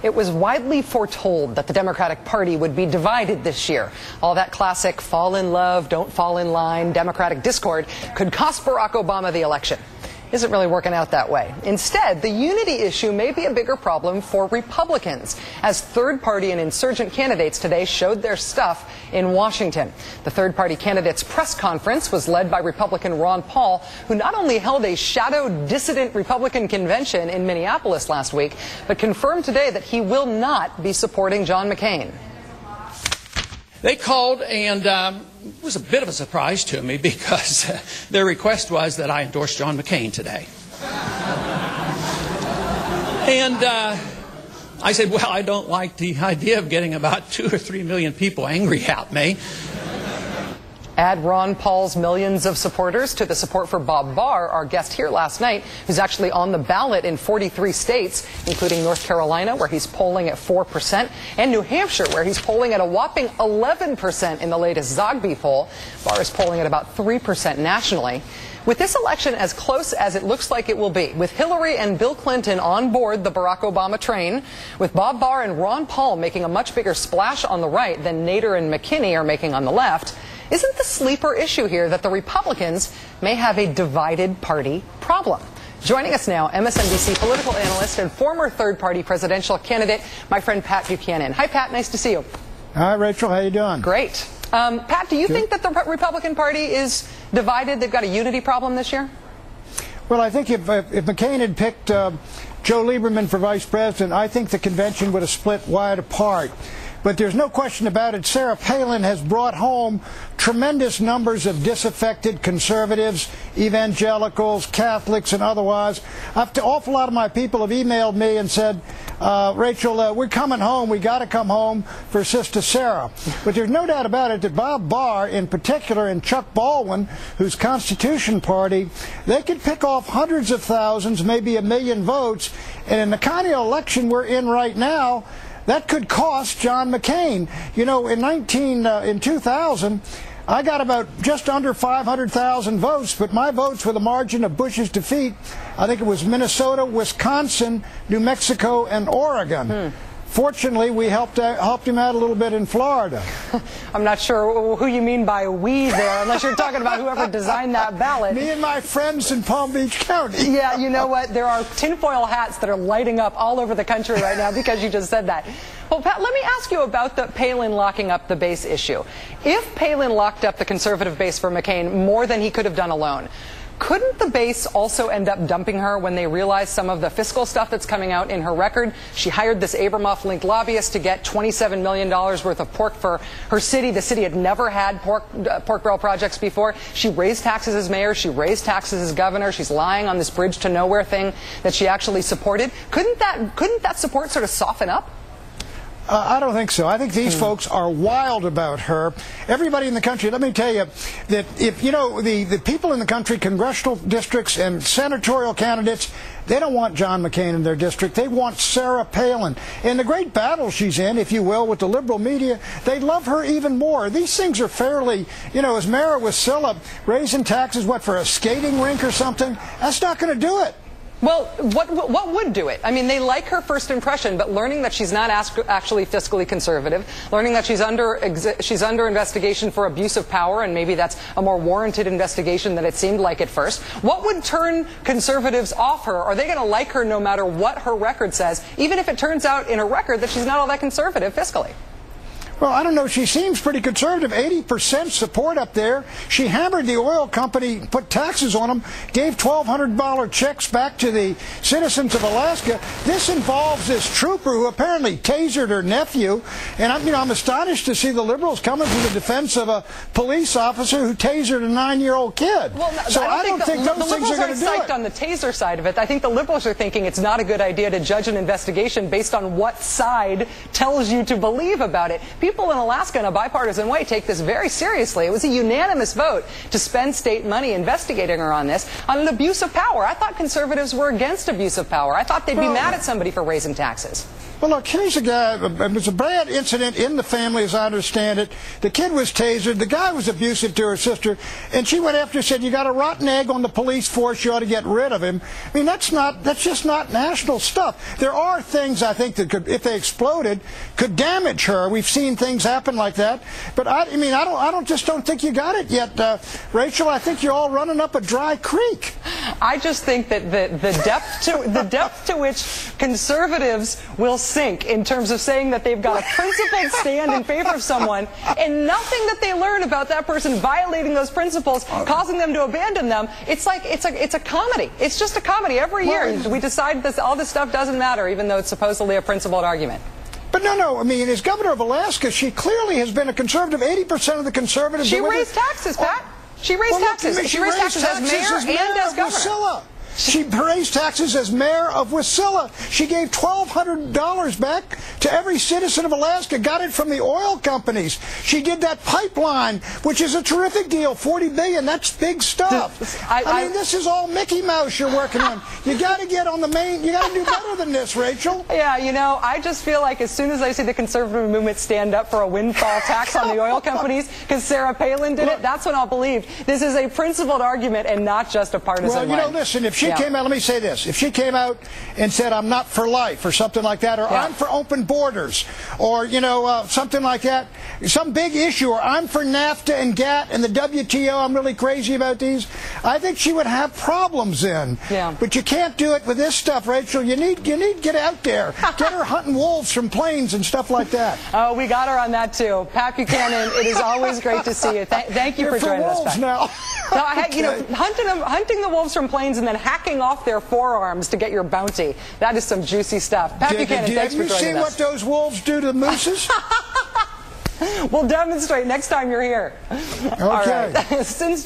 It was widely foretold that the Democratic Party would be divided this year. All that classic fall in love, don't fall in line, Democratic discord could cost Barack Obama the election. Isn't really working out that way. Instead, the unity issue may be a bigger problem for Republicans, as third-party and insurgent candidates today showed their stuff in Washington. The third-party candidates' press conference was led by Republican Ron Paul, who not only held a shadow dissident Republican convention in Minneapolis last week, but confirmed today that he will not be supporting John McCain. They called, and it was a bit of a surprise to me because their request was that I endorse John McCain today. And I said, well, I don't like the idea of getting about 2 or 3 million people angry at me. Add Ron Paul's millions of supporters to the support for Bob Barr, our guest here last night, who's actually on the ballot in 43 states, including North Carolina, where he's polling at 4%, and New Hampshire, where he's polling at a whopping 11% in the latest Zogby poll. Barr is polling at about 3% nationally. With this election as close as it looks like it will be, with Hillary and Bill Clinton on board the Barack Obama train, with Bob Barr and Ron Paul making a much bigger splash on the right than Nader and McKinney are making on the left, isn't the sleeper issue here that the Republicans may have a divided party problem? Joining us now, MSNBC political analyst and former third-party presidential candidate, my friend Pat Buchanan. Hi, Pat. Nice to see you. Hi, Rachel. How you doing? Great. Pat, do you think that the Republican Party is divided? They've got a unity problem this year? Well, I think if McCain had picked Joe Lieberman for vice president, I think the convention would have split wide apart. But there's no question about it. Sarah Palin has brought home tremendous numbers of disaffected conservatives, evangelicals, Catholics, and otherwise. An awful lot of my people have emailed me and said, Rachel, we're coming home. We got to come home for Sister Sarah. But there's no doubt about it that Bob Barr, in particular, and Chuck Baldwin, whose Constitution Party, they could pick off hundreds of thousands, maybe 1 million votes. And in the kind of election we're in right now, that could cost John McCain. You know, in 2000, I got about just under 500,000 votes, but my votes were the margin of Bush's defeat. I think it was Minnesota, Wisconsin, New Mexico, and Oregon. Fortunately, we helped him out a little bit in Florida. I'm not sure who you mean by we there, unless you're talking about whoever designed that ballot. Me and my friends in Palm Beach County. Yeah, you know what? There are tinfoil hats that are lighting up all over the country right now because you just said that. Well, Pat, let me ask you about the Palin locking up the base issue. If Palin locked up the conservative base for McCain more than he could have done alone, couldn't the base also end up dumping her when they realized some of the fiscal stuff that's coming out in her record? She hired this Abramoff-linked lobbyist to get $27 million worth of pork for her city. The city had never had pork barrel projects before. She raised taxes as mayor. She raised taxes as governor. She's lying on this bridge to nowhere thing that she actually supported. Couldn't that support sort of soften up? I don't think so. I think these folks are wild about her. Everybody in the country, let me tell you, that if, you know, the people in the country, congressional districts and senatorial candidates, they don't want John McCain in their district. They want Sarah Palin. In the great battle she's in, if you will, with the liberal media, they love her even more. These things are fairly, you know, as mayor with Silla, raising taxes, what, for a skating rink or something? That's not going to do it. Well, what would do it? I mean, they like her first impression, but learning that she's not actually fiscally conservative, learning that she's under investigation for abuse of power, and maybe that's a more warranted investigation than it seemed like at first. What would turn conservatives off her? Are they going to like her no matter what her record says, even if it turns out in her record that she's not all that conservative fiscally? Well, I don't know. She seems pretty conservative. 80% support up there. She hammered the oil company, put taxes on them, gave $1,200 checks back to the citizens of Alaska. This involves this trooper who apparently tasered her nephew. And I'm astonished to see the liberals coming to the defense of a police officer who tasered a 9-year-old kid. Well, so I don't think those things are going to do it. Psyched on the taser side of it. I think the liberals are thinking it's not a good idea to judge an investigation based on what side tells you to believe about it. People in Alaska in a bipartisan way take this very seriously. It was a unanimous vote to spend state money investigating her on this, on an abuse of power. I thought conservatives were against abuse of power. I thought they'd be mad at somebody for raising taxes. Well, look, here's a guy. It was a bad incident in the family, as I understand it. The kid was tasered. The guy was abusive to her sister, and she went after and said, "You got a rotten egg on the police force. You ought to get rid of him." I mean, that's just not national stuff. There are things I think that could, if they exploded, could damage her. We've seen things happen like that. But I don't think you got it yet, Rachel. I think you're all running up a dry creek. I just think that the depth to which conservatives will sink in terms of saying that they've got a principled stand in favor of someone, and nothing that they learn about that person violating those principles, causing them to abandon them. It's like it's a comedy. It's just a comedy every year. We decide all this stuff doesn't matter, even though it's supposedly a principled argument. But no, I mean, as governor of Alaska, she clearly has been a conservative. 80% of the conservatives. She raised taxes, Pat. She raised taxes. She raised taxes as mayor and as governor. She raised taxes as mayor of Wasilla. She gave $1,200 back to every citizen of Alaska, got it from the oil companies. She did that pipeline, which is a terrific deal, $40 billion. That's big stuff. I mean, this is all Mickey Mouse you're working on. You got to get on the main. You got to do better than this, Rachel. Yeah, you know, I just feel like as soon as I see the conservative movement stand up for a windfall tax on the oil companies, because Sarah Palin did it, that's when I'll believe this is a principled argument and not just a partisan one. Well, you know, listen, if she came out, let me say this, if she came out and said, "I'm not for life," or something like that, or "I'm for open borders," or, you know, something like that, some big issue, or "I'm for NAFTA and GATT and the WTO, I'm really crazy about these," I think she would have problems then. Yeah. But you can't do it with this stuff, Rachel. You need to get out there. Get her hunting wolves from planes and stuff like that. Oh, we got her on that too. Pat Buchanan, it is always great to see you. Thank you for joining us, Pat. Now. No, you know, hunting the wolves from planes and then hacking off their forearms to get your bounty. That is some juicy stuff. Pat Buchanan, thanks for joining us. Have you seen what those wolves do to the mooses? We'll demonstrate next time you're here. Okay. All right. Since